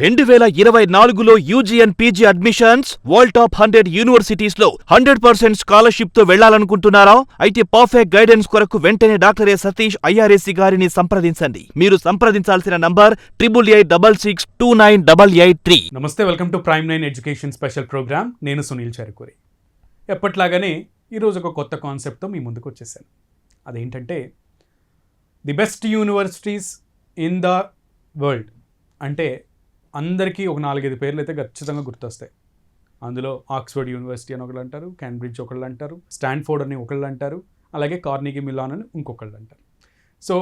2024లో UG and PG admissions world top 100 universities లో 100% scholarship తో వెళ్లాలనుకుంటున్నారా? అయితే పర్ఫెక్ట్ గైడెన్స్ కొరకు వెంటనే డాక్టర్ సతీష్ ఐఆర్ఎస్సి గారిని సంప్రదించండి. మీరు సంప్రదించాల్సిన నంబర్ 8886629883. నమస్తే, welcome to prime 9 education special programme. నేను సునీల్ చెరుకూరి. ఎప్పట్లాగానే ఈరోజు ఒక కొత్త కాన్సెప్ట్తో మీ ముందుకు వచ్చేసాను. అదేంటంటే the best universities in the world. అంటే అందరికీ ఒక 4-5 పేర్లు అయితే ఖచ్చితంగా గుర్తొస్తాయి. అందులో ఆక్స్ఫర్డ్ యూనివర్సిటీ అని ఒకళ్ళు అంటారు, కేంబ్రిడ్జ్ ఒకళ్ళు అంటారు, స్టాన్ఫోర్డ్ అని ఒకళ్ళు అంటారు, అలాగే కార్నెగీ మిలాన్ అని ఇంకొకళ్ళు అంటారు. సో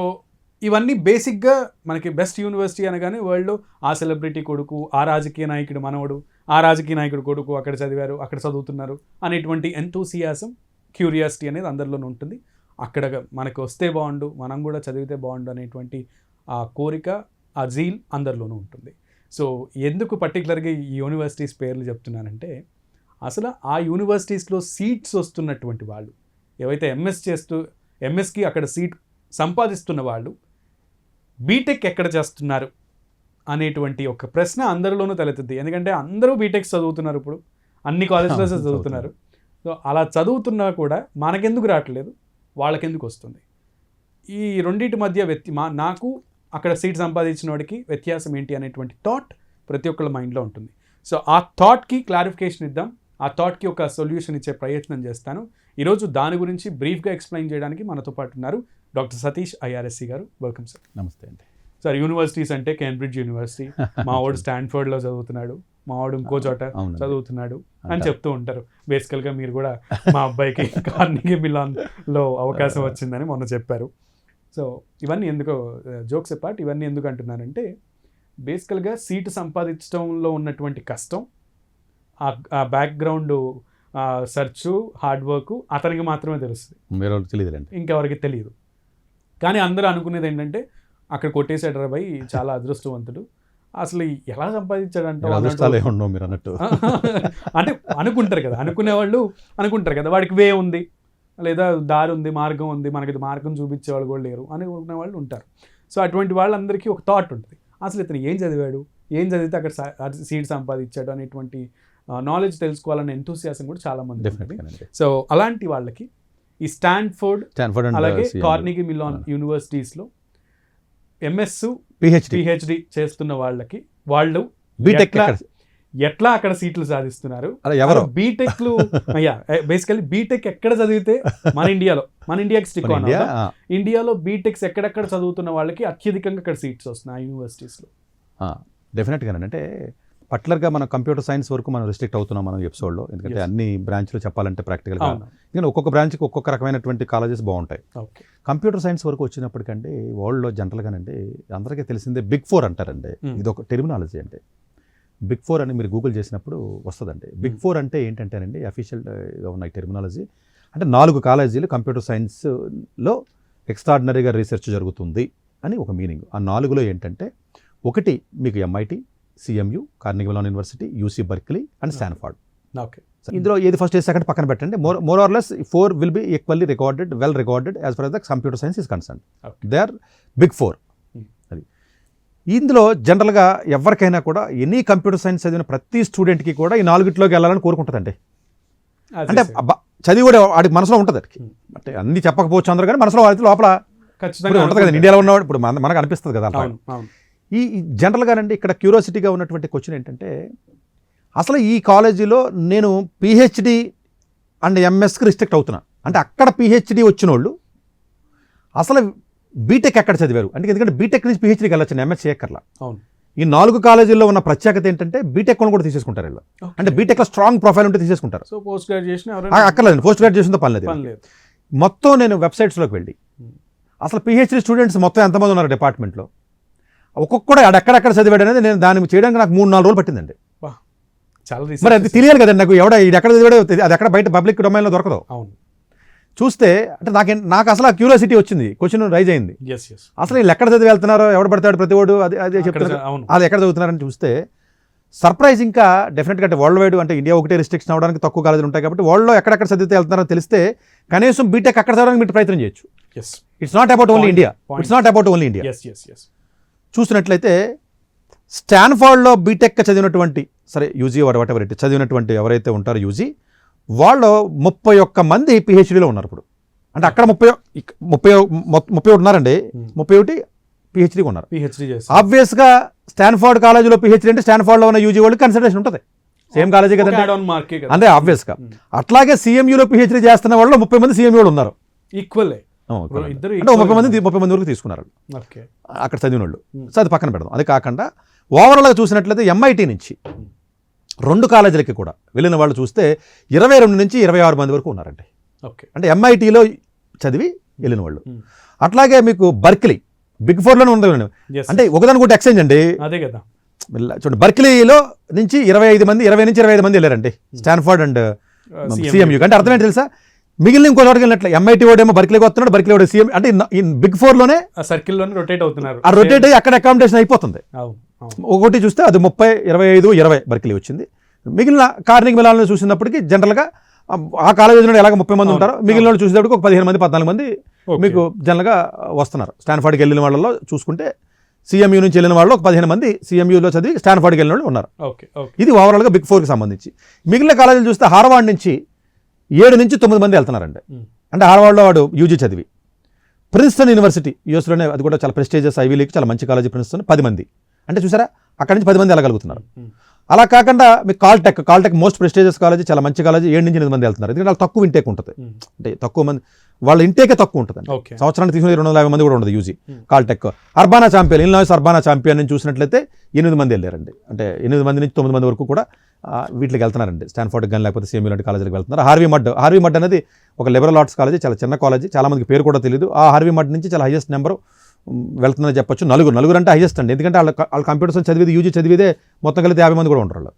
ఇవన్నీ బేసిక్గా మనకి బెస్ట్ యూనివర్సిటీ అనగానే వరల్డ్లో ఆ సెలబ్రిటీ కొడుకు, ఆ రాజకీయ నాయకుడు మనవడు, ఆ రాజకీయ నాయకుడు కొడుకు అక్కడ చదివారు, అక్కడ చదువుతున్నారు అనేటువంటి ఎంతూసియాసం, క్యూరియాసిటీ అనేది అందరిలోనూ ఉంటుంది. అక్కడ మనకు వస్తే బాగుండు, మనం కూడా చదివితే బాగుండు అనేటువంటి ఆ కోరిక, ఆ జీల్ అందరిలోనూ ఉంటుంది. సో ఎందుకు పర్టికులర్గా ఈ యూనివర్సిటీస్ పేర్లు చెప్తున్నానంటే, అసలు ఆ యూనివర్సిటీస్లో సీట్స్ వస్తున్నటువంటి వాళ్ళు, ఏవైతే ఎంఎస్కి అక్కడ సీట్ సంపాదిస్తున్న వాళ్ళు బీటెక్ ఎక్కడ చేస్తున్నారు అనేటువంటి ఒక ప్రశ్న అందరిలోనూ తలెత్తుద్ది. ఎందుకంటే అందరూ బీటెక్ చదువుతున్నారు, ఇప్పుడు అన్ని కాలేజెస్లో చదువుతున్నారు. సో అలా చదువుతున్నా కూడా మనకెందుకు రావట్లేదు, వాళ్ళకెందుకు వస్తుంది? ఈ రెండింటి మధ్య నాకు అక్కడ సీట్ సంపాదించిన వాడికి వ్యత్యాసం ఏంటి అనేటువంటి థాట్ ప్రతి ఒక్కళ్ళ మైండ్లో ఉంటుంది. సో ఆ థాట్కి క్లారిఫికేషన్ ఇద్దాం, ఆ థాట్కి ఒక సొల్యూషన్ ఇచ్చే ప్రయత్నం చేస్తాను. ఈరోజు దాని గురించి బ్రీఫ్గా ఎక్స్ప్లెయిన్ చేయడానికి మనతో పాటు ఉన్నారు డాక్టర్ సతీష్ ఐఆర్ఎస్సి గారు. Welcome sir. నమస్తే అండి. సార్, యూనివర్సిటీస్ అంటే కేంబ్రిడ్జ్ యూనివర్సిటీ, మా వాడు స్టాన్ఫోర్డ్లో చదువుతున్నాడు, మా వాడు ఇంకో చోట చదువుతున్నాడు అని చెప్తూ ఉంటారు. బేసికల్గా మీరు కూడా మా అబ్బాయికి కార్నెగీ మిలాన్లో అవకాశం వచ్చిందని మొన్న చెప్పారు. సో ఇవన్నీ ఎందుకో జోక్స్ అపార్ట్, ఇవన్నీ ఎందుకు అంటున్నానంటే, బేసికల్గా సీటు సంపాదించడంలో ఉన్నటువంటి కష్టం, ఆ బ్యాక్గ్రౌండ్ సెర్చ్, హార్డ్ వర్క్ అతనికి మాత్రమే తెలుస్తుంది, తెలియదు, ఇంకెవరికి తెలియదు. కానీ అందరూ అనుకునేది ఏంటంటే, అక్కడ కొట్టేసాడు రా భయ్, చాలా అదృష్టవంతుడు, అసలు ఎలా సంపాదించాడంటే మీరు అన్నట్టు అంటే అనుకుంటారు కదా, అనుకునేవాళ్ళు అనుకుంటారు కదా, వాడికి వే ఉంది, లేదా దారి ఉంది, మార్గం ఉంది, మనకి మార్గం చూపించే వాళ్ళు కూడా లేరు అనుకునే వాళ్ళు ఉంటారు. సో అటువంటి వాళ్ళందరికీ ఒక థాట్ ఉంటుంది, అసలు ఇతను ఏం చదివాడు, ఏం చదివితే అక్కడ సీట్ సంపాదించాడు అనేటువంటి నాలెడ్జ్ తెలుసుకోవాలనే ఎంతూసియాసం కూడా చాలా మంది ఉంటుంది. సో అలాంటి వాళ్ళకి ఈ స్టాన్ఫోర్డ్ అలాగే కార్నెగీ మిలాన్ యూనివర్సిటీస్లో ఎంఎస్ పిహెచ్డి చేస్తున్న వాళ్ళకి వాళ్ళు బీటెక్ ఎట్లా అక్కడ సీట్లు సాధిస్తున్నారు, బీటెక్లు బేసికల్లీ బీటెక్ ఎక్కడ చదివితే మన ఇండియాకి స్టిక్ ఆన్ ఇండియాలో బీటెక్స్ ఎక్కడెక్కడ చదువుతున్న వాళ్ళకి అత్యధికంగా అక్కడ సీట్స్ వస్తున్నాయి ఆ యూనివర్సిటీస్లో. డెఫినెట్గా అంటే పర్టికులర్గా మనం కంప్యూటర్ సైన్స్ వరకు మనం రిస్ట్రిక్ట్ అవుతున్నాం మనం ఎపిసోడ్లో, ఎందుకంటే అన్ని బ్రాంచ్లు చెప్పాలంటే ప్రాక్టికల్గా, ఎందుకంటే ఒక్కొక్క బ్రాంచ్కి ఒక్కొక్క రకమైనటువంటి కాలేజెస్ బాగుంటాయి. కంప్యూటర్ సైన్స్ వరకు వచ్చినప్పటికంటే వరల్డ్లో జనరల్గానండి అందరికీ తెలిసిందే బిగ్ 4 అంటారండి. ఇది ఒక టెర్మినాలజీ. అంటే బిగ్ 4 అని మీరు గూగుల్ చేసినప్పుడు వస్తుందండి. బిగ్ 4 అంటే ఏంటంటేనండి అఫీషియల్గా ఉన్న టెర్మినాలజీ, అంటే 4 కాలేజీలు కంప్యూటర్ సైన్స్లో ఎక్స్ట్రాడినరీగా రీసెర్చ్ జరుగుతుంది అని ఒక మీనింగ్. ఆ 4లో ఏంటంటే, ఒకటి మీకు MIT, CMU, Carnegie Mellon university, UC Berkeley and Stanford. Okay, ఇందులో ఏది ఫస్ట్ సెకండ్ పక్కన పెట్టండి. More or less 4 will be equally recorded, well recorded as for the computer science is concern. They are big 4. అది ఇందులో జనరల్గా ఎవరికైనా కూడా any computer science చదివిన ప్రతి స్టూడెంట్కి కూడా ఈ 4 వెళ్ళాలని కోరుకుంటుందండి. అంటే చదివి కూడా వాడికి మనసులో ఉంటుంది. అంటే అన్ని చెప్పకపోవచ్చు అందరూ, కానీ మనసులో వాడి లోపల ఖచ్చితంగా ఉంటుంది కదా. ఇండియాలో ఉన్నవాడు ఇప్పుడు మనకు అనిపిస్తుంది కదా. ఈ జనరల్గానండి ఇక్కడ క్యూరియాసిటీగా ఉన్నటువంటి క్వశ్చన్ ఏంటంటే, అసలు ఈ కాలేజీలో నేను పిహెచ్డి అండ్ ఎంఎస్కి రిస్ట్రిక్ట్ అవుతున్నా అంటే, అక్కడ పిహెచ్డి వచ్చిన వాళ్ళు అసలు బీటెక్ ఎక్కడ చదివారు అంటే, ఎందుకంటే బీటెక్ నుంచి పిహెచ్డీకి వెళ్ళొచ్చు, ఎంఎస్ చేయక్కర్లా. ఈ 4 కాలేజీల్లో ఉన్న ప్రత్యేకత ఏంటంటే, బీటెక్ కూడా తీసేసుకుంటారు వీళ్ళు. అంటే బీటెక్లో స్ట్రాంగ్ ప్రొఫైల్ ఉంటే తీసేసుకుంటారు. సో పోస్ట్ గ్రాడ్యుయేషన్ అక్కర్లేదు, పోస్ట్ గ్రాడ్యుయేషన్తో పని లేదు. మొత్తం నేను వెబ్సైట్స్లోకి వెళ్ళి అసలు పిహెచ్డీ స్టూడెంట్స్ మొత్తం ఎంతమంది ఉన్నారు డిపార్ట్మెంట్లో, ఒక్కొక్కడు ఎక్కడెక్కడ చదివాడు అనేది నేను దాన్ని చేయడానికి నాకు 3-4 రోజులు పట్టిందండి. మరి అది తెలియాలి కదండి నాకు, ఇది ఎక్కడ చదివాడో అది ఎక్కడ బయట పబ్లిక్ డొమైన్లో దొరకదు. అవును, చూస్తే అంటే నాకు అసలు ఆ క్యూరియాసిటీ వచ్చింది, క్వశ్చన్ రైజ్ అయింది. అసలు వీళ్ళు ఎక్కడ చదివి వెళ్తున్నారో, ఎవడు పడతాడు ప్రతి వాడు అదే చెప్తున్నారు, అది ఎక్కడ చదువుతున్నారని చూస్తే సర్ప్రైజ్. ఇంకా డెఫినెట్గా అంటే వరల్డ్ వైడ్ అంటే ఇండియా ఒకటే రిస్ట్రిక్షన్ అవ్వడానికి తక్కువ కాలేజీలు ఉంటాయి కాబట్టి వరల్డ్లో ఎక్కడెక్కడ చదివితే వెళ్తున్నారో తెలిస్తే కనీసం బీటెక్ అక్కడ చదవడానికి మీరు ప్రయత్నం చేయొచ్చు. It's not about only India. చూసినట్లయితే స్టాన్ఫోర్డ్లో బీటెక్ చదివినటువంటి సరే యూజీ వాట్ ఎవర్ చదివినటువంటి ఎవరైతే ఉంటారో యూజీ వాళ్ళు 31 మంది పిహెచ్డీలో ఉన్నారు ఇప్పుడు. అంటే అక్కడ 31 ఉన్నారండి, 31 పిహెచ్డీ ఉన్నారు. పిహెచ్డీ చేసి ఆబ్వియస్గా స్టాన్ఫోర్డ్ కాలేజీలో పిహెచ్డీ అంటే స్టాన్ఫోర్డ్లో ఉన్న యూజీ వాళ్ళకి కన్సిడరేషన్ ఉంటుంది, సేమ్ కాలేజీ కదండి, అంతే ఆబ్వియస్గా. అట్లాగే సిఎంయూలో పిహెచ్డీ చేస్తున్న వాళ్ళు 30 మంది సిఎంయూ వాళ్ళు ఉన్నారు, ఈక్వల్లే అంటే 30 మంది వరకు తీసుకున్నారు అక్కడ చదివిన వాళ్ళు. సో అది పక్కన పెడదాం. అది కాకుండా ఓవరాల్గా చూసినట్లయితే ఎంఐటి నుంచి 2 కాలేజీలకి కూడా వెళ్ళిన వాళ్ళు చూస్తే 22 నుంచి 26 మంది వరకు ఉన్నారండి. అంటే ఎంఐటీలో చదివి వెళ్ళిన వాళ్ళు. అట్లాగే మీకు బర్క్లీ బిగ్ 4లోనే ఉంది, అంటే ఒకదాని కూడా ఎక్స్చేంజ్ అండి. అదే కదా చూడండి, బర్క్లీలో నుంచి 20 నుంచి 25 మంది వెళ్ళారండి స్టాన్ఫోర్డ్ అండ్ సిఎంయూ. అంటే అర్థం ఏంటి తెలుసా, మిగిలిన ఇంకో చోటకి వెళ్ళినట్లు ఎంఐటీ వాడేమో బర్క్లీకి వస్తున్నాడు, బర్క్లీ వాడు సిఎం, అంటే ఈ బిగ్ 4లోనే సర్కిల్లోనే రొటేట్ అవుతున్నారు. ఆ రొటేట్ అయ్యి అక్కడ అకామిడేషన్ అయిపోతుంది. ఒకటి చూస్తే అది 30, 25, 20 బర్క్లీ వచ్చింది. మిగిలిన కార్నిగ్ మెలాన్లో చూసినప్పటికీ జనరల్గా ఆ కాలేజీలో ఎలాగ 30 మంది ఉంటారు, మిగిలిన వాళ్ళు చూసేటప్పటికి ఒక 15 మంది 14 మంది మీకు జనరల్గా వస్తున్నారు. స్టాన్ఫోర్డ్కి వెళ్ళిన వాళ్ళలో చూసుకుంటే సిఎంయూ నుంచి వెళ్ళిన వాళ్ళు ఒక 15 మంది సిఎంయూలో చదివి స్టాన్ఫోర్డ్కి వెళ్ళిన వాళ్ళు ఉన్నారు. ఇది ఓవరాల్గా బిగ్ 4కి సంబంధించి. మిగిలిన కాలేజీలు చూస్తే హార్వర్డ్ నుంచి 7 నుంచి 9 మంది వెళ్తున్నారండి. అంటే హార్వర్డ్లో వాడు యూజీ చదివి. ప్రిన్స్టన్ యూనివర్సిటీ యూఎస్లోనే, అది కూడా చాలా ప్రెస్టీజియస్ ఐవీ లీగ్, చాలా మంచి కాలేజీ ప్రిన్స్టన్, 10 మంది. అంటే చూసారా అక్కడి నుంచి 10 మంది వెళ్ళగలుగుతున్నారు. అలా కాకుండా మీకు కాల్టెక్ మోస్ట్ ప్రెస్టీజియస్ కాలేజీ, చాలా మంచి కాలేజీ, 7 నుంచి 8 మంది వెళ్తున్నారు. ఎందుకంటే వాళ్ళు తక్కువ ఇంటేక్ ఉంటుంది, అంటే తక్కువ మంది వాళ్ళ ఇంటేకే తక్కువ ఉంటుంది. సంవత్సరానికి తీసుకుని 250 మంది కూడా ఉండదు UG. Caltech Urbana Champaign, Illinois Urbana Champaign నుంచి చూసినట్లయితే 8 మంది వెళ్ళారండి. అంటే 8 మంది నుంచి 9 మంది వరకు కూడా వీటికి వెళ్తున్నారండి. స్టాన్ఫోర్డ్కి కానీ లేకపోతే సిఎంయూ లాంటి కాలేజీకి వెళ్తున్నారు. హార్వీ మడ్ అనేది ఒక లిబరల్ ఆర్ట్స్ కాలేజీ, చాలా చిన్న కాలేజీ, చాలా మందికి పేరు కూడా తెలియదు. ఆ హార్వీ మడ్ నుంచి చాలా హైయెస్ట్ నెంబర్ వెళ్తుందని చెప్పొచ్చు. నలుగురు అంటే హైయెస్ట్ అండి, ఎందుకంటే వాళ్ళ కంప్యూటర్ సైన్స్ చదివేది యూజీ చదివేదే మొత్తం కలిసి 50 మంది కూడా ఉంటారు వాళ్ళు.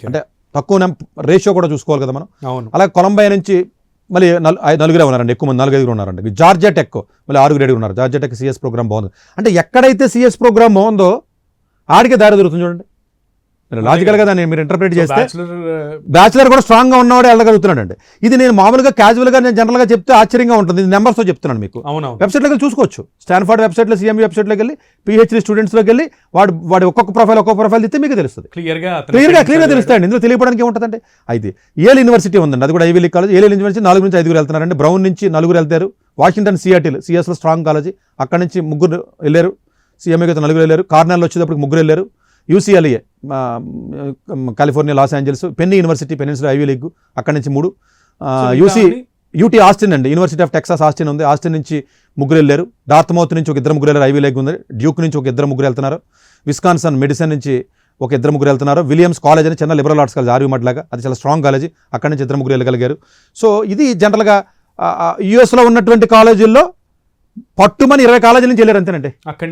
అంటే తక్కువ రేషియో కూడా చూసుకోవాలి కదా మనం. అలాగే కొలంబియా నుంచి మళ్ళీ 4 ఉన్నారండి, ఎక్కువ మంది 4-5 ఉన్నారండి. జార్జియా టెక్ మళ్ళీ 6 ఉన్నారు. జార్జియా టెక్ సిఎస్ ప్రోగ్రామ్ బాగుంది. అంటే ఎక్కడైతే సిఎస్ ప్రోగ్రామ్ బాగుందో ఆడికే దారి దొరుకుతుంది చూడండి. లాజికల్గా దాన్ని మీరు ఇంటర్ప్రిట్ చేస్తే బ్యాచులర్ కూడా స్ట్రాంగ్గా ఉన్నవాడే వెళ్ళగలుగుతున్నాడు అండి. ఇది నేను మామూలుగా క్యాజువల్గా నేను జనరల్గా చెప్తే ఆశ్చర్యంగా ఉంటుంది. ఇది నెంబర్స్తో చెప్తున్నాను మీకు. వెబ్సైట్లోకి వెళ్ళి చూసుకోవచ్చు. స్టాన్ఫోర్డ్ వెబ్సైట్లో సిఎంయూ వెబ్సైట్లోకి వెళ్ళి పిహెచ్డీ స్టూడెంట్స్లోకి వెళ్ళి వాడు ఒక్కొక్క ప్రొఫైల్ ఇస్తే మీకు తెలుస్తుంది, క్లియర్గా తెలుస్తాయండి. ఇందులో తెలియడానికి ఏముంటుందంటే అయితే ఏల్ యూనివర్సిటీ ఉందండి, అది కూడా ఐవీ లీగ్ కాలేజ్. ఏల్ యూనివర్సిటీ 4 నుంచి 5 వెళ్తున్నారండి. బ్రౌన్ నుంచి 4 వెళ్తారు. వాషింగ్టన్ సియాటిల్ సిఎస్లో స్ట్రాంగ్ కాలేజీ, అక్కడ నుంచి 3 వెళ్ళారు. సిఎంయూకి 4 వెళ్ళారు. కార్నెల్ వచ్చేటప్పుడు 3 వెళ్ళారు. UCLA California Los Angeles, Penn university peninsula Ivy League, అక్కడి నుంచి 3. యూటీ ఆస్టిన్ అండి, యూనివర్సిటీ ఆఫ్ టెక్సాస్ ఆస్టిన్ ఉంది, ఆస్టిన్ నుంచి 3 వెళ్ళారు. డార్త్మౌత్ నుంచి ఒక 2 వెళ్ళారు, ఐవీ లీగ్ ఉంది. డ్యూక్ నుంచి ఒక 2 వెళ్తున్నారు. విస్కాన్సన్ మెడిసిన్ నుంచి ఒక 2 వెళ్తున్నారు. విలియమ్స్ కాలేజ్ అని చిన్న liberal arts college, Harvey Mudd లాగా, అది చాలా స్ట్రాంగ్ కాలేజీ, అక్కడి నుంచి 2 వెళ్ళగలిగారు. సో ఇది జనరల్గా యుఎస్లో ఉన్నటువంటి కాలేజీల్లో పట్టుమని 20 కాలేజీల నుంచి వెళ్ళారు అంతేనండి. అక్కడి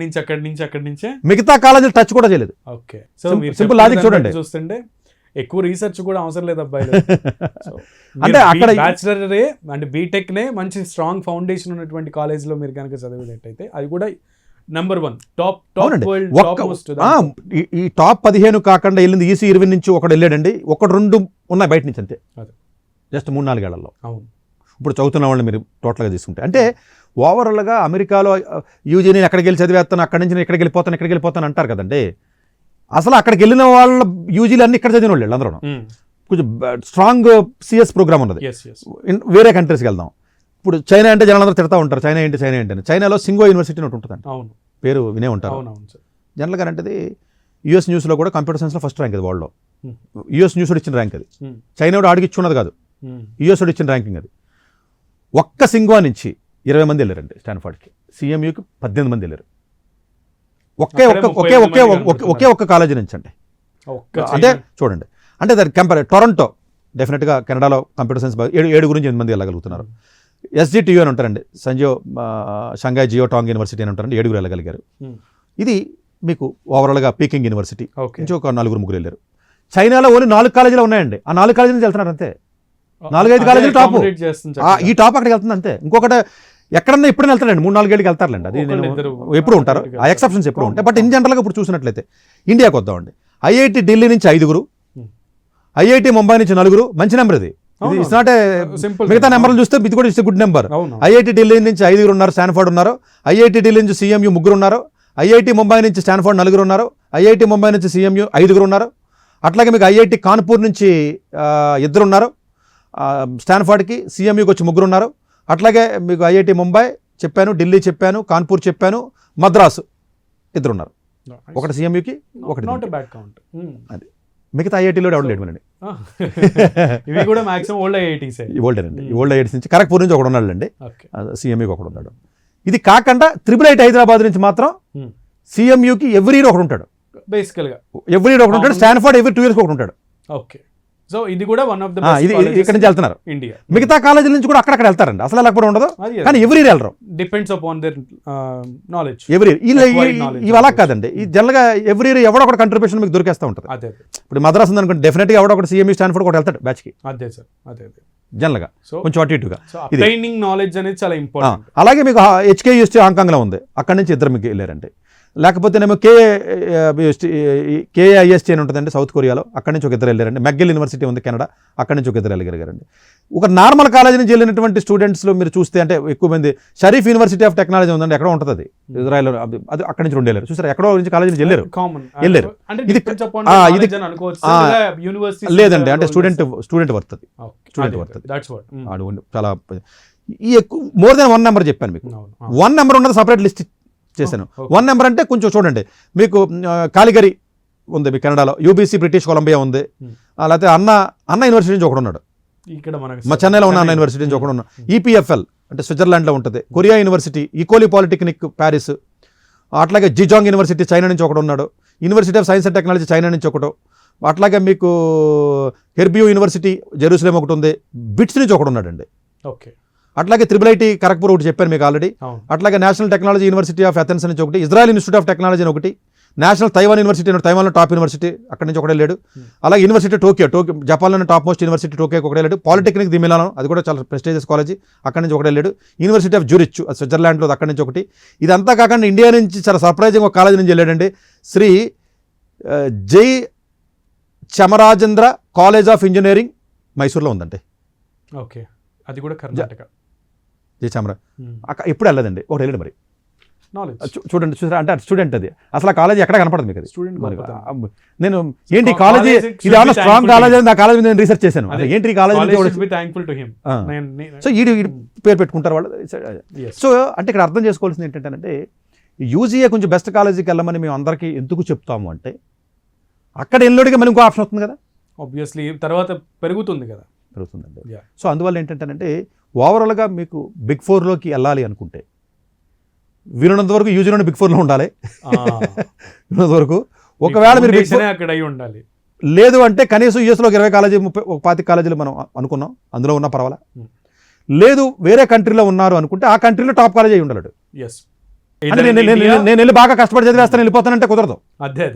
నుంచి మిగతా కాలేజీలు టచ్ కూడా చేయలేదు. ఓకే, సో సింపుల్ లాజిక్ చూడండి. చూస్తుంటే ఎక్కువ రీసెర్చ్ కూడా అవసరం లేదు అబ్బాయి. అంటే అక్కడ బ్యాచిలర్ అంటే బీటెక్ నే మంచి స్ట్రాంగ్ ఫౌండేషన్ ఉన్నటువంటి కాలేజ్ లో మీరు కనుక చదివేటట్టయితే అది కూడా నెంబర్ 1 టాప్ ఈ టాప్ 15 కాకుండా వెళ్ళింది ఈసీ 20 నుంచి ఒకటి వెళ్ళాడండి. 1-2 ఉన్నాయి బయట నుంచి అంతే, జస్ట్ 3-4 ఏళ్లలో. అవును, ఇప్పుడు చదువుతున్న వాళ్ళని మీరు టోటల్గా తీసుకుంటే అంటే ఓవరాల్గా అమెరికాలో యూజీ నేను ఎక్కడికి వెళ్ళి చదివేస్తాను, అక్కడి నుంచి నేను ఇక్కడికి వెళ్ళిపోతాను అంటారు కదండి. అసలు అక్కడికి వెళ్ళిన వాళ్ళ యూజీలు అన్ని ఇక్కడ చదివిన వాళ్ళు అందరూ. కొంచెం స్ట్రాంగ్ సిఎస్ ప్రోగ్రామ్ ఉన్నది. వేరే కంట్రీస్కి వెళ్దాం. ఇప్పుడు చైనా అంటే జనాలందరూ తిడతా ఉంటారు, చైనా ఏంటి అని. చైనాలో సింగో యూనివర్సిటీ ఒకటి ఉంటుందండి, పేరు వినే ఉంటారు. జనరల్గా అంటే యూఎస్ న్యూస్లో కూడా కంప్యూటర్ సైన్స్లో ఫస్ట్ ర్యాంక్ అది వరల్డ్లో. యూఎస్ న్యూస్ ఇచ్చిన ర్యాంక్ అది, చైనా కూడా ఆడికి ఇచ్చున్నది కాదు, యూఎస్ ఇచ్చిన ర్యాంకింగ్ అది. ఒక్క సింగో నుంచి 20 మంది వెళ్ళారండి స్టాన్ఫోర్డ్కి. సిఎంయూకి 18 మంది వెళ్ళారు. ఒకే ఒక్క కాలేజీ నుంచి అండి. అంటే చూడండి, అంటే దాని కంపేర్ టొరంటో డెఫినెట్గా కెనడాలో కంప్యూటర్ సైన్స్ 7 నుంచి 8 మంది వెళ్ళగలుగుతున్నారు. ఎస్జిటియు అని ఉంటారండి, షంఘాయ్ జియో టాంగ్ యూనివర్సిటీ అని ఉంటారండి, 7 వెళ్ళగలిగారు. ఇది మీకు ఓవరాల్గా పీకింగ్ యూనివర్సిటీ నుంచి ఒక 4-3 వెళ్ళారు. చైనాలో ఓన్లీ 4 కాలేజీలు ఉన్నాయండి, ఆ 4 కాలేజీ నుంచి వెళ్తున్నారు అంతే. 4-5 కాలేజీలు టాప్, ఈ టాప్ అక్కడికి వెళ్తుంది అంతే. ఇంకొకటి ఎక్కడన్నా ఎప్పుడైనా వెళ్తారండి, 3-4 ఏళ్ళకి వెళ్తారులేండి, అది ఎప్పుడు ఉంటారు, ఆ ఎక్సెప్షన్స్ ఎప్పుడు ఉంటాయి. బట్ ఇన్ జనరల్గా ఇప్పుడు చూసినట్లయితే ఇండియాకి వద్దామండి. ఐఐటి ఢిల్లీ నుంచి 5, ఐఐటి ముంబై నుంచి 4, మంచి నెంబర్ ఇది. ఇట్స్ నాట్ మిగతా నెంబర్లు చూస్తే ఇది కూడా it's good number. IIT Delhi నుంచి 5 ఉన్నారు, స్టాన్ఫోర్డ్ ఉన్నారు. ఐఐటి ఢిల్లీ నుంచి సిఎంయూ 3 ఉన్నారు. ఐఐటి ముంబై నుంచి స్టాన్ఫోర్డ్ 4 ఉన్నారు, ఐఐటి ముంబై నుంచి CMU 5 ఉన్నారు, అట్లాగే మీకు ఐఐటి కాన్పూర్ నుంచి 2 ఉన్నారు, స్టాన్ఫోర్డ్కి CMUకి వచ్చి 3 ఉన్నారు, అట్లాగే మీకు ఐఐటి ముంబై చెప్పాను, ఢిల్లీ చెప్పాను, కాన్పూర్ చెప్పాను, మద్రాసు 2 ఉన్నారు, ఒకటి CMUకి ఒకటి నాట్ బ్యాడ్ కౌంట్. అది మిగతా ఐఐటీలో ఎవరు లేడు మనండి. ఇవి కూడా maximum old IITs. Old IITs నుంచి ఖరగ్పూర్ నుంచి ఒకడు ఉన్నాడండి, ఓకే. CMUకి ఒకడు ఉన్నాడు. ఇది కాకుండా IIIT హైదరాబాద్ నుంచి మాత్రం CMUకి ఎవ్రీ ఇయర్ ఒకడు ఉంటాడు, బేసికల్గా ఎవ్రీ ఇయర్ ఒకడు ఉంటాడు, స్టాన్ఫోర్డ్ ఎవ్రీ 2 ఇయర్స్ ఒకడు ఉంటాడు. ఓకే. సో ఇది కూడా వన్ ఆఫ్ ద ఇది ఇక్కడ నుంచి వెళ్తున్నారు. ఇండియా మిగతా కాలేజీల నుంచి కూడా అక్కడక్కడ వెళ్తారండి, అసలు అలా కూడా ఉండదు, కానీ ఎవ్రీ ఇయర్ వెళ్ళరు. Depends upon their knowledge. Every year ఇవి అలా కాదండి, ఈ జనరల్గా ఎవ్రీ ఇయర్ ఎవడో ఒక కంట్రిబ్యూషన్ మీకు దొరికేస్తూ ఉంటుంది. అదే ఇప్పుడు మద్రాస్ ఉందనుకోండి, డెఫినెట్గా ఎవడో ఒకటి CMU స్టాన్ఫోర్డ్ ఒకటి వెళ్తాడు బ్యాచ్కి. అదే సార్, అదే జనరల్గా కొంచెం అటు ఇటుగా. అటైనింగ్ నాలెడ్జ్ అనేది చాలా ఇంపార్టెంట్. అలాగే మీకు HKUST హాంకాంగ్లో ఉంది, అక్కడి నుంచి 2 మీకు వెళ్ళారండి. లేకపోతేనేమో KIST అని ఉంటుందండి సౌత్ కొరియాలో, అక్కడి నుంచి ఒక 2 వెళ్ళారండి. మెగ్గిల్ యూనివర్సిటీ ఉంది కెనడా, అక్కడి నుంచి ఒక 2 వెళ్ళగలిగారండి. ఒక నార్మల్ కాలేజీ నుంచి వెళ్ళినటువంటి స్టూడెంట్స్లో మీరు చూస్తే అంటే ఎక్కువ మంది షరీఫ్ యూనివర్సిటీ ఆఫ్ టెక్నాలజీ ఉందండి, ఎక్కడో ఉంటుంది అది ఇజ్రాయెల్, అది అక్కడి నుంచి 2 వెళ్ళారు. చూసారు ఎక్కడో నుంచి కాలేజీ నుంచి వెళ్ళారు. లేదండి, అంటే స్టూడెంట్ వర్తది, స్టూడెంట్ వర్తది. చాలా ఈ ఎక్కువ మోర్ దెన్ 1 నెంబర్ చెప్పాను మీకు. 1 నెంబర్ ఉన్నది సపరేట్ లిస్ట్ చేశాను. 1 నెంబర్ అంటే కొంచెం చూడండి, మీకు కాలిగరి ఉంది మీ కెనడాలో, UBC బ్రిటిష్ కొలంబియా ఉంది, లేకపోతే అన్న యూనివర్సిటీ నుంచి ఒకడు ఉన్నాడు, ఇక్కడ మా చెన్నైలో ఉన్న అన్న యూనివర్సిటీ నుంచి ఒకడు ఉన్నాడు. EPFL అంటే స్విట్జర్లాండ్లో ఉంటుంది, Korea university, E. coli polytechnic Paris, అట్లాగే జిజాంగ్ యూనివర్సిటీ చైనా నుంచి ఒకడు ఉన్నాడు, university of science and technology China నుంచి ఒకడు, అట్లాగే మీకు హెర్బియో యూనివర్సిటీ జెరూసలేం ఒకటి ఉంది, బిట్స్ నుంచి ఒకడు ఉన్నాడండి. ఓకే. అట్లాగే IIIT ఖరగ్పూర్ ఒకటి చెప్పాను మీకు ఆల్రెడీ, అట్లాగే national technology university of Athens నుంచి ఒకటి, ఇజ్రాయెల్ ఇన్స్టిట్యూట్ ఆఫ్ టెక్నాలజీ అని ఒకటి, నేషనల్ తైవాన్ యూనివర్సిటీ తైవాన్లో టాప్ యూనివర్సిటీ, అక్కడి నుంచి ఒకటే లేడు. అలాగే యూనివర్సిటీ టోక్యో జపాన్లోనే టాప్ మోస్ట్ యూనివర్సిటీ టోక్యోకి ఒకటే లేడు. పాలిటెక్నిక్ ది మిలానో, అది కూడా చాలా ప్రెస్టీజియస్ కాలేజీ, అక్కడి నుంచి ఒకటే లేడు. యూనివర్సిటీ ఆఫ్ జ్యూరిచ్ స్విట్జర్లాండ్లో, అక్కడి నుంచి ఒకటి. ఇదంతా కాకుండా ఇండియా నుంచి చాలా సర్ప్రైజింగ్ ఒక కాలేజీ నుంచి వెళ్ళాడండి, శ్రీ జై చమరాజేంద్ర కాలేజ్ ఆఫ్ ఇంజనీరింగ్ మైసూర్లో ఉందండి. ఓకే, అది కూడా కర్ణాటక. జై చామరా ఎప్పుడు వెళ్ళదండి, ఒకటి వెళ్ళాడు. మరి చూడండి, చూసారా అంటే స్టూడెంట్ అది అసలు ఆ కాలేజీ ఎక్కడ కనపడదు మీకు. అది నేను ఏంటి కాలేజీ, ఇది ఏమన్నా స్ట్రాంగ్ కాలేజ్ అని ఆ కాలేజ్ మీద నేను రీసెర్చ్ చేశాను, ఏంటి ఈ కాలేజ్. సో ఈ పేరు పెట్టుకుంటారు వాళ్ళు. సో అంటే ఇక్కడ అర్థం చేసుకోవాల్సింది ఏంటంటే, UGA కొంచెం బెస్ట్ కాలేజీకి వెళ్ళమని మేము అందరికీ ఎందుకు చెప్తాము అంటే, అక్కడ ఎల్లుడిగా మనం ఇంకో ఆప్షన్ వస్తుంది కదా, ఆబ్వియస్లీ తర్వాత పెరుగుతుంది కదా, పెరుగుతుందండి. సో అందువల్ల ఏంటంటే ఓవరాల్గా మీకు బిగ్ 4లోకి వెళ్ళాలి అనుకుంటే వినంత వరకు యూజీలోనే బిగ్ 4లో ఉండాలి. వినంత వరకు ఒకవేళ మీరు అక్కడ అయి ఉండాలి, లేదు అంటే కనీసం యూఎస్లో 20 కాలేజీ 25 కాలేజీలు మనం అనుకున్నాం, అందులో ఉన్నా పర్వాలా. లేదు వేరే కంట్రీలో ఉన్నారు అనుకుంటే ఆ కంట్రీలో టాప్ కాలేజ్ అయి ఉండాలి. అంటే నేను వెళ్ళి బాగా కష్టపడి చదివేస్తాను వెళ్ళిపోతానంటే కుదరదు. అదే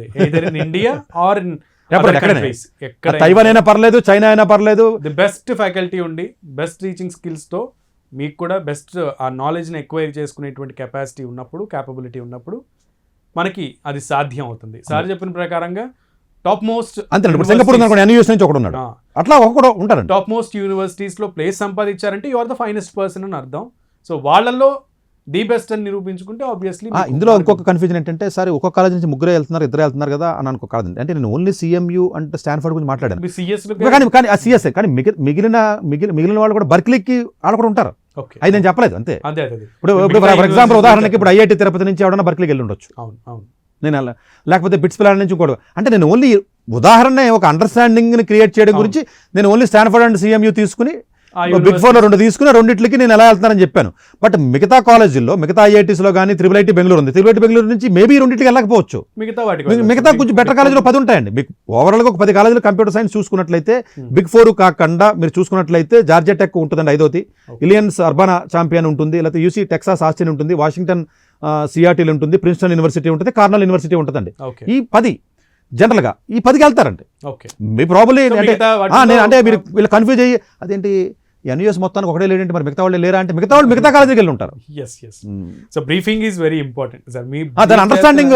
ఇండియా ఆర్ తైవాన్ అయినా పర్లేదు, చైనా అయినా పర్లేదు, ది బెస్ట్ ఫ్యాకల్టీ ఉండి బెస్ట్ టీచింగ్ స్కిల్స్తో మీకు కూడా బెస్ట్ ఆ నాలెడ్జ్ని ఎక్వైర్ చేసుకునేటువంటి కెపాసిటీ ఉన్నప్పుడు, క్యాపబిలిటీ ఉన్నప్పుడు మనకి అది సాధ్యం అవుతుంది. సార్ చెప్పిన ప్రకారంగా టాప్ మోస్ట్ అంతే. సింగపూర్ NUS నుంచి ఒకడు ఉన్నాడు, అట్లా ఒకడు ఉంటారు. టాప్ మోస్ట్ యూనివర్సిటీస్లో ప్లేస్ సంపాదించారంటే you are the finest person అని అర్థం. సో వాళ్ళల్లో ది బెస్ట్ అని నిరూపించుకుంటే ఆబ్వియస్లీ. ఇందులో ఇంకొక కన్ఫ్యూజన్ ఏంటంటే, సరే ఒక్కొక్క కాలేజ్ నుంచి 3 వెళ్తున్నారు, 2 వెళ్తున్నారు కదా అని అనుకోకూడదు. అంటే నేను ఓన్లీ CMU అంటే స్టాన్ఫోర్డ్ గురించి మాట్లాడాను, కానీ ఆ CSA, కానీ మిగిలిన వాళ్ళు కూడా బర్క్లీకి వాళ్ళు కూడా ఉంటారు. అది నేను చెప్పలేదు అంతే. ఇప్పుడు ఫర్ ఎగ్జాంపుల్ ఉదాహరణకి ఇప్పుడు IIT తిరుపతి నుంచి ఎవడన్నా బర్క్లీకి వెళ్ళి ఉండొచ్చు, నేను లేకపోతే బిట్స్ పిల్లల నుంచి కూడా. అంటే నేను ఓన్లీ ఉదాహరణ ఒక అండర్స్టాండింగ్ని క్రియేట్ చేయడం గురించి నేను ఓన్లీ స్టాన్ఫోర్డ్ అండ్ CMU తీసుకుని బిగ్ 4లో 2 తీసుకుని రెండింటికి నేను ఎలా వెళ్తున్నానని చెప్పాను. బట్ మిగతా కాలేజీల్లో, మిగతా IITsలో కానీ IIIT బెంగళూరు ఉంది, IIIT బెంగళూరు నుంచి మేబీ రెండింటికి వెళ్ళకపోవచ్చు, మిగతా కొంచెం బెటర్ కాలేజీలో 10 ఉంటాయండి. మీకు ఓవరాల్గా ఒక 10 కాలేజీలు కంప్యూటర్ సైన్స్ చూసుకున్నట్లయితే బిగ్ 4 కాకుండా మీరు చూసుకున్నట్లయితే జార్జియా టెక్ ఉంటుందండి 5వ, ఇలియన్స్ అర్బానా ఛాంపియన్ ఉంటుంది, లేకపోతే UC టెక్సాస్ ఆస్టిన్ ఉంటుంది, వాషింగ్టన్ సియాటిల్ ఉంటుంది, ప్రిన్స్టన్ యూనివర్సిటీ ఉంటుంది, కార్నల్ యూనివర్సిటీ ఉంటుందండి. ఈ 10 జనరల్గా ఈ 10కి వెళ్తారండి. మీ ప్రాబ్లీ అంటే మీరు వీళ్ళు కన్ఫ్యూజ్ అయ్యి అదేంటి NUS మొత్తానికి ఒకటే లేదంటే మరి మిగతా వాళ్ళు లేరా అంటే, మిగతా వాళ్ళు మిగతా కాలేజీకి వెళ్ళి ఉంటారు. So briefing is very important sir. మీ దాని అండర్స్టాండింగ్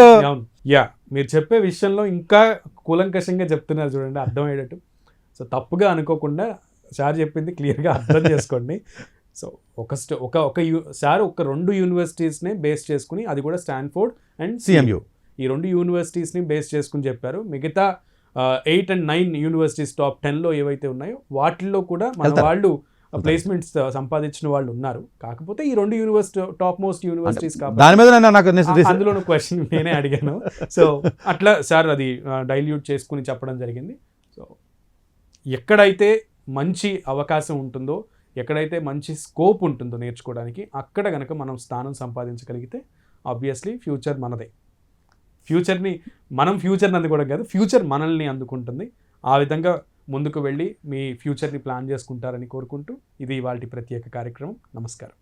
మీరు చెప్పే విషయంలో ఇంకా కూలంకషంగా చెప్తున్నారు చూడండి, అర్థమయ్యేటట్టు. సో తప్పుగా అనుకోకుండా సార్ చెప్పింది క్లియర్గా అర్థం చేసుకోండి. సో సార్ ఒక 2 యూనివర్సిటీస్నే బేస్ చేసుకుని, అది కూడా స్టాన్ఫోర్డ్ అండ్ CMU. ఈ 2 యూనివర్సిటీస్ని బేస్ చేసుకుని చెప్పారు. మిగతా 8 and 9 యూనివర్సిటీస్ టాప్ 10లో ఏవైతే ఉన్నాయో వాటిల్లో కూడా మన వెళ్తారు. వాళ్ళు ప్లేస్మెంట్స్ సంపాదించిన వాళ్ళు ఉన్నారు. కాకపోతే ఈ 2 యూనివర్సిటీ టాప్ మోస్ట్ యూనివర్సిటీస్ కాబట్టి దాని మీద నాకు అందులోనూ క్వశ్చన్ నేనే అడిగాను. సో అట్లా సార్ అది డైల్యూట్ చేసుకుని చెప్పడం జరిగింది. సో ఎక్కడైతే మంచి అవకాశం ఉంటుందో, ఎక్కడైతే మంచి స్కోప్ ఉంటుందో నేర్చుకోవడానికి, అక్కడ కనుక మనం స్థానం సంపాదించగలిగితే ఆబ్వియస్లీ ఫ్యూచర్ మనదే. ఫ్యూచర్ని అందుకోవడం కాదు, ఫ్యూచర్ మనల్ని అందుకుంటుంది. ఆ విధంగా ముందుకు వెళ్ళి మీ ఫ్యూచర్ని ప్లాన్ చేసుకుంటారని కోరుకుంటూ ఇది ఇవాల్టి ప్రత్యేక కార్యక్రమం. నమస్కారం.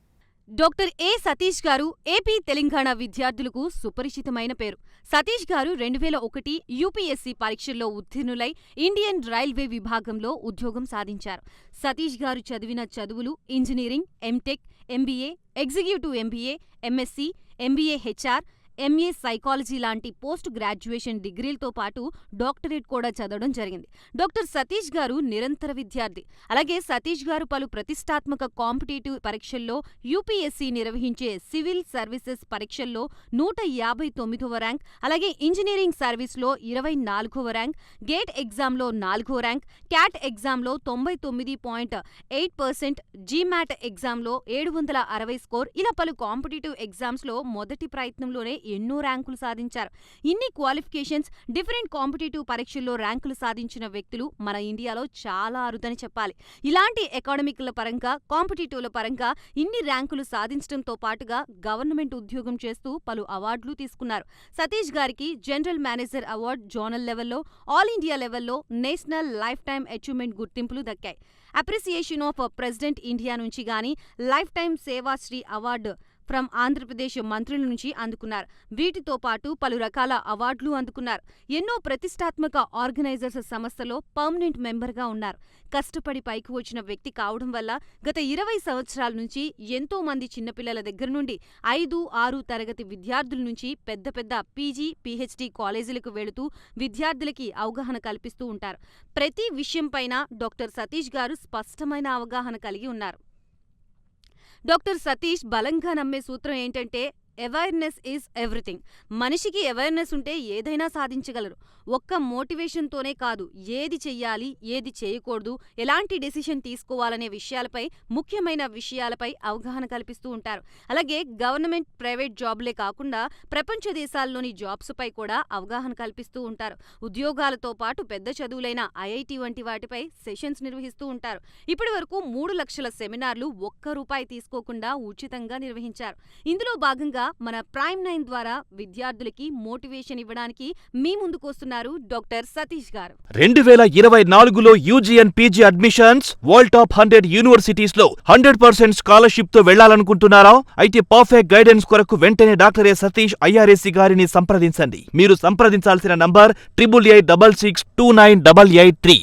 డాక్టర్ ఏ సతీష్ గారు ఏపీ తెలంగాణ విద్యార్థులకు సుపరిచితమైన పేరు. సతీష్ గారు 2001 యూపీఎస్సీ పరీక్షల్లో ఉత్తీర్ణులై ఇండియన్ రైల్వే విభాగంలో ఉద్యోగం సాధించారు. సతీష్ గారు చదివిన చదువులు engineering, MTech, MBA, executive MBA, MSc, MBA HR, MA psychology లాంటి పోస్ట్ గ్రాడ్యుయేషన్ డిగ్రీలతో పాటు డాక్టరేట్ కూడా చదవడం జరిగింది. డాక్టర్ సతీష్ గారు నిరంతర విద్యార్థి. అలాగే సతీష్ గారు పలు ప్రతిష్టాత్మక కాంపిటేటివ్ పరీక్షల్లో యూపీఎస్సీ నిర్వహించే సివిల్ సర్వీసెస్ పరీక్షల్లో 159వ ర్యాంక్, అలాగే ఇంజనీరింగ్ సర్వీస్లో 24వ ర్యాంక్, గేట్ ఎగ్జామ్లో 4వ ర్యాంక్, క్యాట్ ఎగ్జామ్లో 99.8%, జీమాట్ ఎగ్జామ్లో 760 స్కోర్, ఇలా పలు కాంపిటేటివ్ ఎగ్జామ్స్లో మొదటి ప్రయత్నంలోనే ఎన్నో ర్యాంకులు సాధించారు. ఇన్ని క్వాలిఫికేషన్స్, డిఫరెంట్ కాంపిటేటివ్ పరీక్షల్లో ర్యాంకులు సాధించిన వ్యక్తులు మన ఇండియాలో చాలా అరుదని చెప్పాలి. ఇలాంటి అకాడమిక్ల పరంగా, కాంపిటేటివ్ల పరంగా ఇన్ని ర్యాంకులు సాధించడంతో పాటుగా గవర్నమెంట్ ఉద్యోగం చేస్తూ పలు అవార్డులు తీసుకున్నారు. సతీష్ గారికి జనరల్ మేనేజర్ అవార్డు జోనల్ లెవెల్లో, ఆల్ ఇండియా లెవెల్లో నేషనల్ లైఫ్ టైమ్ అచీవ్మెంట్ గుర్తింపులు దక్కాయి. అప్రిసియేషన్ ఆఫ్ ప్రెసిడెంట్ ఇండియా నుంచి గానీ life time Sevashri award from Andhra Pradesh మంత్రుల నుంచి అందుకున్నారు. వీటితో పాటు పలు రకాల అవార్డులు అందుకున్నారు. ఎన్నో ప్రతిష్టాత్మక ఆర్గనైజర్స్ సంస్థలో పర్మనెంట్ మెంబర్గా ఉన్నారు. కష్టపడి పైకి వచ్చిన వ్యక్తి కావడం వల్ల గత 20 సంవత్సరాల నుంచి ఎంతో మంది చిన్నపిల్లల దగ్గర నుండి 5, 6 తరగతి విద్యార్థుల నుంచి పెద్ద పెద్ద పీజీ, పీహెచ్డీ కాలేజీలకు వెళుతూ విద్యార్థులకి అవగాహన కల్పిస్తూ ఉంటారు. ప్రతి విషయంపైన డాక్టర్ సతీష్ గారు స్పష్టమైన అవగాహన కలిగి ఉన్నారు. డాక్టర్ సతీష్ బలంగా నమ్మే సూత్రం ఏంటంటే అవేర్నెస్ ఈజ్ ఎవ్రీథింగ్. మనిషికి అవేర్నెస్ ఉంటే ఏదైనా సాధించగలరు. ఒక్క మోటివేషన్తోనే కాదు, ఏది చెయ్యాలి, ఏది చేయకూడదు, ఎలాంటి డెసిషన్ తీసుకోవాలనే విషయాలపై, ముఖ్యమైన విషయాలపై అవగాహన కల్పిస్తూ ఉంటారు. అలాగే గవర్నమెంట్, ప్రైవేట్ జాబ్లే కాకుండా ప్రపంచ దేశాల్లోని జాబ్స్పై కూడా అవగాహన కల్పిస్తూ ఉంటారు. ఉద్యోగాలతో పాటు పెద్ద చదువులైన ఐఐటి వంటి వాటిపై సెషన్స్ నిర్వహిస్తూ ఉంటారు. ఇప్పటి వరకు 3 లక్షల సెమినార్లు ₹1 తీసుకోకుండా ఉచితంగా నిర్వహించారు. ఇందులో భాగంగా మన ప్రైమ్ 9 ద్వారా విద్యార్థులకి మోటివేషన్ ఇవ్వడానికి మీ ముందుకొస్తున్నారు డాక్టర్ సతీష్ గారు. 2024లో UG and PG admissions world top 100 universities లో 100% స్కాలర్షిప్ తో వెళ్లాలనుకుంటున్నారా? అయితే పర్ఫెక్ట్ గైడెన్స్ కొరకు వెంటనే డాక్టర్ ఏ సతీష్ ఐఆర్ఎస్సి గారిని సంప్రదించండి. మీరు సంప్రదించాల్సిన నంబర్ 8886629883.